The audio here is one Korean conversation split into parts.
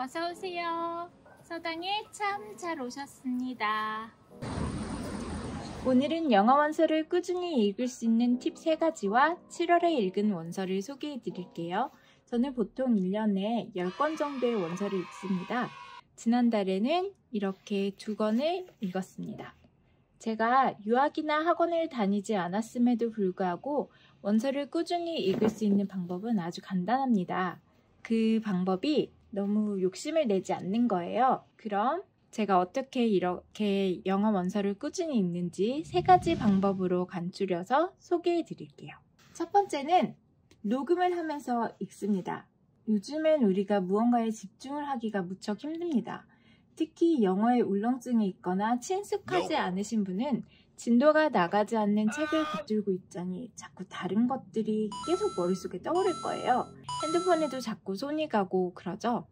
어서 오세요. 서당에 참 잘 오셨습니다. 오늘은 영어 원서를 꾸준히 읽을 수 있는 팁 3가지와 7월에 읽은 원서를 소개해 드릴게요. 저는 보통 1년에 10권 정도의 원서를 읽습니다. 지난달에는 이렇게 2권을 읽었습니다. 제가 유학이나 학원을 다니지 않았음에도 불구하고 원서를 꾸준히 읽을 수 있는 방법은 아주 간단합니다. 그 방법이 너무 욕심을 내지 않는 거예요. 그럼 제가 어떻게 이렇게 영어 원서를 꾸준히 읽는지 3가지 방법으로 간추려서 소개해 드릴게요. 첫 번째는 녹음을 하면서 읽습니다. 요즘엔 우리가 무언가에 집중을 하기가 무척 힘듭니다. 특히 영어에 울렁증이 있거나 친숙하지 않으신 분은 진도가 나가지 않는 책을 붙들고 있자니 자꾸 다른 것들이 계속 머릿속에 떠오를 거예요. 핸드폰에도 자꾸 손이 가고 그러죠.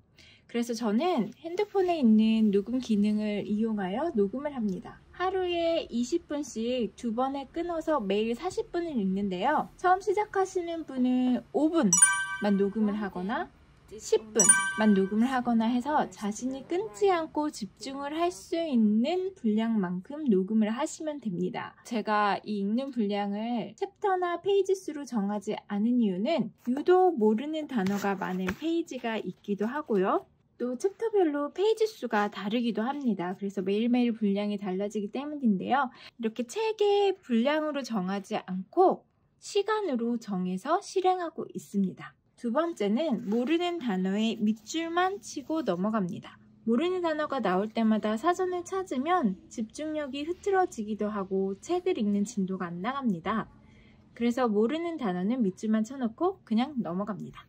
그래서 저는 핸드폰에 있는 녹음 기능을 이용하여 녹음을 합니다. 하루에 20분씩 2번에 끊어서 매일 40분을 읽는데요. 처음 시작하시는 분은 5분만 녹음을 하거나 10분만 녹음을 하거나 해서 자신이 끊지 않고 집중을 할 수 있는 분량만큼 녹음을 하시면 됩니다. 제가 이 읽는 분량을 챕터나 페이지 수로 정하지 않은 이유는 유독 모르는 단어가 많은 페이지가 있기도 하고요. 또 챕터별로 페이지 수가 다르기도 합니다. 그래서 매일매일 분량이 달라지기 때문인데요. 이렇게 책의 분량으로 정하지 않고 시간으로 정해서 실행하고 있습니다. 두 번째는 모르는 단어의 밑줄만 치고 넘어갑니다. 모르는 단어가 나올 때마다 사전을 찾으면 집중력이 흐트러지기도 하고 책을 읽는 진도가 안 나갑니다. 그래서 모르는 단어는 밑줄만 쳐놓고 그냥 넘어갑니다.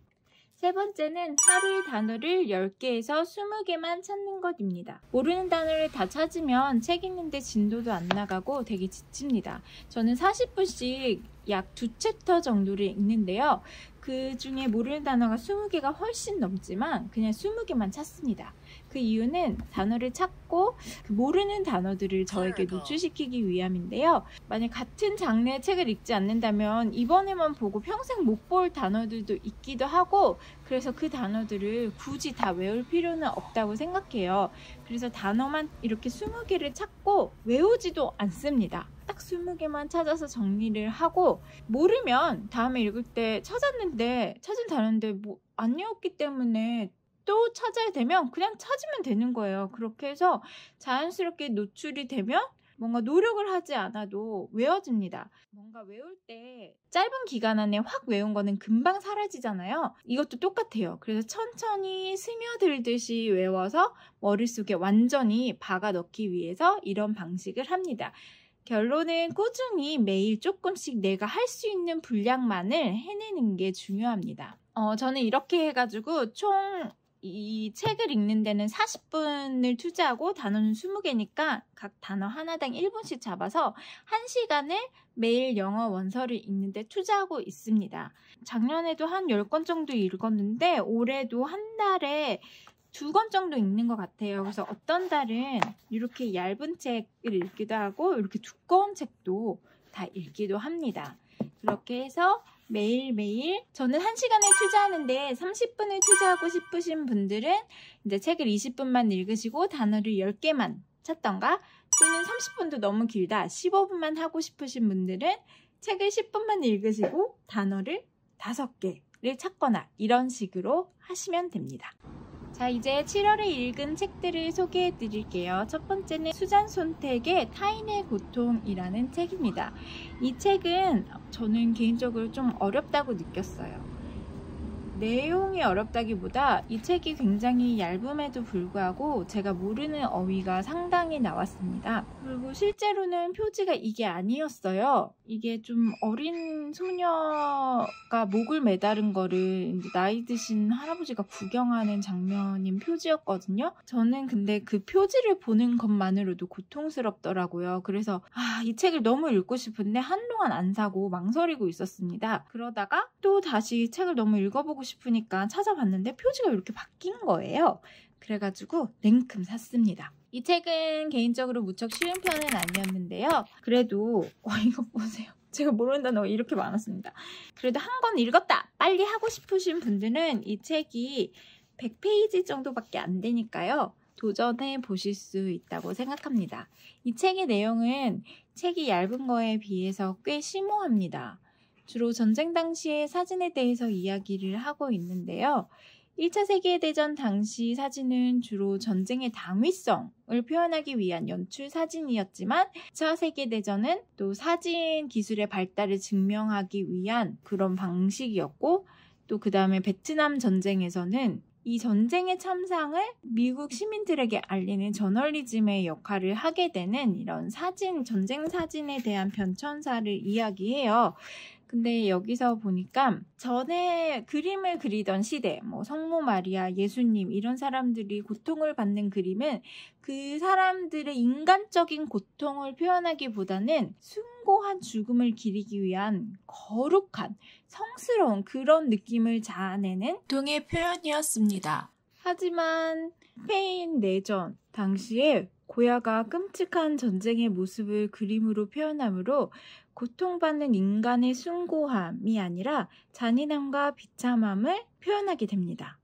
세 번째는 하루에 단어를 10개에서 20개만 찾는 것입니다. 모르는 단어를 다 찾으면 책 읽는데 진도도 안 나가고 되게 지칩니다. 저는 40분씩 약 2챕터 정도를 읽는데요. 그 중에 모르는 단어가 20개가 훨씬 넘지만 그냥 20개만 찾습니다. 그 이유는 단어를 찾고 그 모르는 단어들을 저에게 노출시키기 위함인데요. 만약 같은 장르의 책을 읽지 않는다면 이번에만 보고 평생 못 볼 단어들도 있기도 하고 그래서 그 단어들을 굳이 다 외울 필요는 없다고 생각해요. 그래서 단어만 이렇게 20개를 찾고 외우지도 않습니다. 딱 20개만 찾아서 정리를 하고 모르면 다음에 읽을 때 찾았는데 찾은 단어인데 안 외웠기 때문에 또 찾아야 되면 그냥 찾으면 되는 거예요. 그렇게 해서 자연스럽게 노출이 되면 뭔가 노력을 하지 않아도 외워집니다. 뭔가 외울 때 짧은 기간 안에 확 외운 거는 금방 사라지잖아요. 이것도 똑같아요. 그래서 천천히 스며들듯이 외워서 머릿속에 완전히 박아 넣기 위해서 이런 방식을 합니다. 결론은 꾸준히 매일 조금씩 내가 할 수 있는 분량만을 해내는 게 중요합니다. 저는 이렇게 해가지고 총 이 책을 읽는 데는 40분을 투자하고 단어는 20개니까 각 단어 하나당 1분씩 잡아서 1시간을 매일 영어 원서를 읽는데 투자하고 있습니다. 작년에도 한 10권 정도 읽었는데 올해도 한 달에 2권 정도 읽는 것 같아요. 그래서 어떤 달은 이렇게 얇은 책을 읽기도 하고 이렇게 두꺼운 책도 다 읽기도 합니다. 그렇게 해서 매일매일 저는 1시간을 투자하는데 30분을 투자하고 싶으신 분들은 이제 책을 20분만 읽으시고 단어를 10개만 찾던가 또는 30분도 너무 길다 15분만 하고 싶으신 분들은 책을 10분만 읽으시고 단어를 5개를 찾거나 이런 식으로 하시면 됩니다. 자, 이제 7월에 읽은 책들을 소개해 드릴게요. 첫 번째는 수잔 손택의 타인의 고통이라는 책입니다. 이 책은 저는 개인적으로 좀 어렵다고 느꼈어요. 내용이 어렵다기보다 이 책이 굉장히 얇음에도 불구하고 제가 모르는 어휘가 상당히 나왔습니다. 그리고 실제로는 표지가 이게 아니었어요. 이게 좀 어린 소녀가 목을 매다른 거를 나이 드신 할아버지가 구경하는 장면인 표지였거든요. 저는 근데 그 표지를 보는 것만으로도 고통스럽더라고요. 그래서 이 책을 너무 읽고 싶은데 한동안 안 사고 망설이고 있었습니다. 그러다가 또 다시 책을 너무 읽어보고 싶으니까 찾아봤는데 표지가 이렇게 바뀐 거예요. 그래가지고 냉큼 샀습니다. 이 책은 개인적으로 무척 쉬운 편은 아니었는데요. 그래도 이거 보세요. 제가 모르는 단어가 이렇게 많았습니다. 그래도 한 권 읽었다! 빨리 하고 싶으신 분들은 이 책이 100페이지 정도밖에 안 되니까요. 도전해 보실 수 있다고 생각합니다. 이 책의 내용은 책이 얇은 거에 비해서 꽤 심오합니다. 주로 전쟁 당시의 사진에 대해서 이야기를 하고 있는데요. 1차 세계대전 당시 사진은 주로 전쟁의 당위성을 표현하기 위한 연출 사진이었지만 2차 세계대전은 또 사진 기술의 발달을 증명하기 위한 그런 방식이었고 또 그 다음에 베트남 전쟁에서는 이 전쟁의 참상을 미국 시민들에게 알리는 저널리즘의 역할을 하게 되는 이런 사진, 전쟁 사진에 대한 변천사를 이야기해요. 근데 여기서 보니까 전에 그림을 그리던 시대, 성모 마리아, 예수님 이런 사람들이 고통을 받는 그림은 그 사람들의 인간적인 고통을 표현하기보다는 숭고한 죽음을 기리기 위한 거룩한, 성스러운 그런 느낌을 자아내는 고통의 표현이었습니다. 하지만 스페인 내전 당시에 고야가 끔찍한 전쟁의 모습을 그림으로 표현하므로 고통받는 인간의 숭고함이 아니라 잔인함과 비참함을 표현하게 됩니다.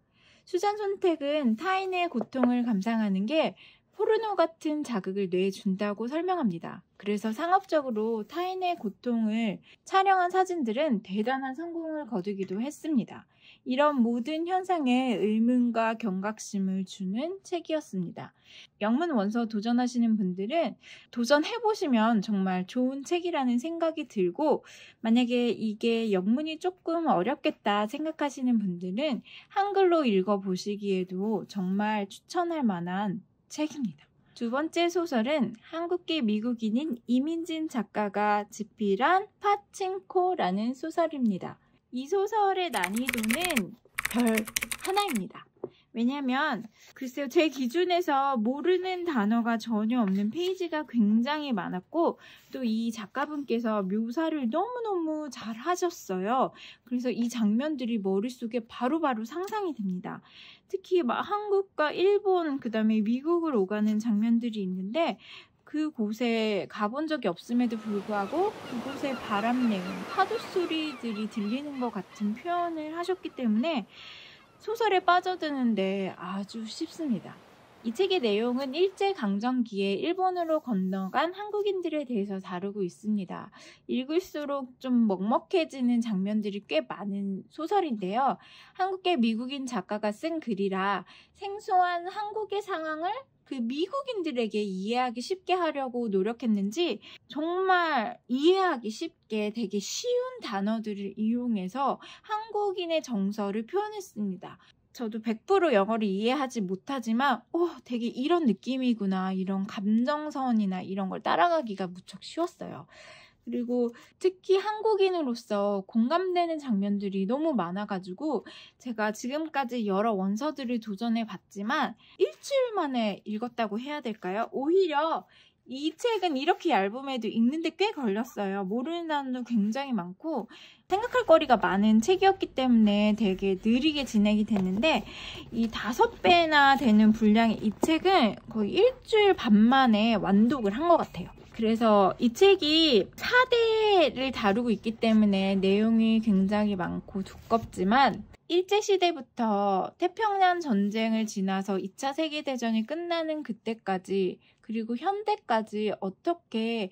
수잔 손택은 타인의 고통을 감상하는 게 포르노 같은 자극을 뇌에 준다고 설명합니다. 그래서 상업적으로 타인의 고통을 촬영한 사진들은 대단한 성공을 거두기도 했습니다. 이런 모든 현상에 의문과 경각심을 주는 책이었습니다. 영문 원서 도전하시는 분들은 도전해보시면 정말 좋은 책이라는 생각이 들고 만약에 이게 영문이 조금 어렵겠다 생각하시는 분들은 한글로 읽어보시기에도 정말 추천할 만한 책입니다. 두 번째 소설은 한국계 미국인인 이민진 작가가 집필한 파친코라는 소설입니다. 이 소설의 난이도는 별 하나입니다. 왜냐면 글쎄요, 제 기준에서 모르는 단어가 전혀 없는 페이지가 굉장히 많았고 또 이 작가분께서 묘사를 너무너무 잘 하셨어요. 그래서 이 장면들이 머릿속에 바로바로 상상이 됩니다. 특히 막 한국과 일본, 그 다음에 미국을 오가는 장면들이 있는데 그곳에 가본 적이 없음에도 불구하고 그곳의 바람내음, 파도 소리들이 들리는 것 같은 표현을 하셨기 때문에 소설에 빠져드는데 아주 쉽습니다. 이 책의 내용은 일제강점기에 일본으로 건너간 한국인들에 대해서 다루고 있습니다. 읽을수록 좀 먹먹해지는 장면들이 꽤 많은 소설인데요. 한국계 미국인 작가가 쓴 글이라 생소한 한국의 상황을 그 미국인들에게 이해하기 쉽게 하려고 노력했는지 정말 이해하기 쉽게 되게 쉬운 단어들을 이용해서 한국인의 정서를 표현했습니다. 저도 100% 영어를 이해하지 못하지만 되게 이런 느낌이구나, 이런 감정선이나 이런 걸 따라가기가 무척 쉬웠어요. 그리고 특히 한국인으로서 공감되는 장면들이 너무 많아가지고 제가 지금까지 여러 원서들을 도전해봤지만 일주일 만에 읽었다고 해야 될까요? 오히려 이 책은 이렇게 얇음에도 읽는데 꽤 걸렸어요. 모르는 단어도 굉장히 많고 생각할 거리가 많은 책이었기 때문에 되게 느리게 진행이 됐는데 이 5배나 되는 분량의 이 책은 거의 일주일 반 만에 완독을 한 것 같아요. 그래서 이 책이 4대를 다루고 있기 때문에 내용이 굉장히 많고 두껍지만 일제시대부터 태평양 전쟁을 지나서 2차 세계대전이 끝나는 그때까지 그리고 현대까지 어떻게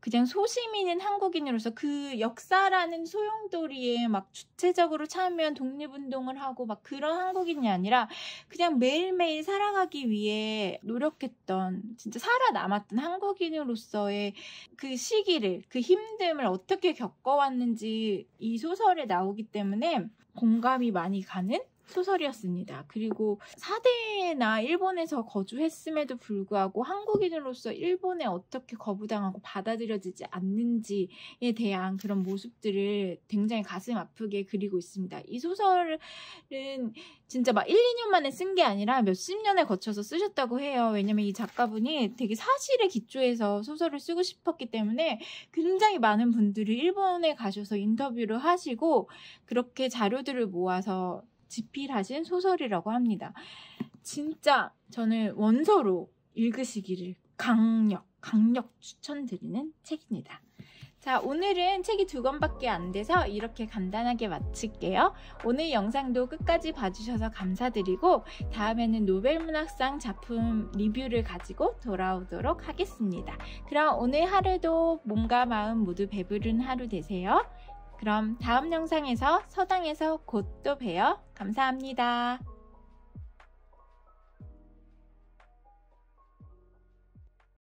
그냥 소시민인 한국인으로서 그 역사라는 소용돌이에 막 주체적으로 참여한 독립운동을 하고 막 그런 한국인이 아니라 그냥 매일매일 살아가기 위해 노력했던 진짜 살아남았던 한국인으로서의 그 시기를, 그 힘듦을 어떻게 겪어왔는지 이 소설에 나오기 때문에 공감이 많이 가는 소설이었습니다. 그리고 4대나 일본에서 거주했음에도 불구하고 한국인으로서 일본에 어떻게 거부당하고 받아들여지지 않는지에 대한 그런 모습들을 굉장히 가슴 아프게 그리고 있습니다. 이 소설은 진짜 막 1, 2년 만에 쓴 게 아니라 몇십 년에 거쳐서 쓰셨다고 해요. 왜냐면 이 작가분이 되게 사실에 기초해서 소설을 쓰고 싶었기 때문에 굉장히 많은 분들이 일본에 가셔서 인터뷰를 하시고 그렇게 자료들을 모아서 집필하신 소설이라고 합니다. 진짜 저는 원서로 읽으시기를 강력 추천드리는 책입니다. 자, 오늘은 책이 2권밖에 안 돼서 이렇게 간단하게 마칠게요. 오늘 영상도 끝까지 봐주셔서 감사드리고 다음에는 노벨문학상 작품 리뷰를 가지고 돌아오도록 하겠습니다. 그럼 오늘 하루도 몸과 마음 모두 배부른 하루 되세요. 그럼 다음 영상에서 서당에서 곧 또 봬요. 감사합니다.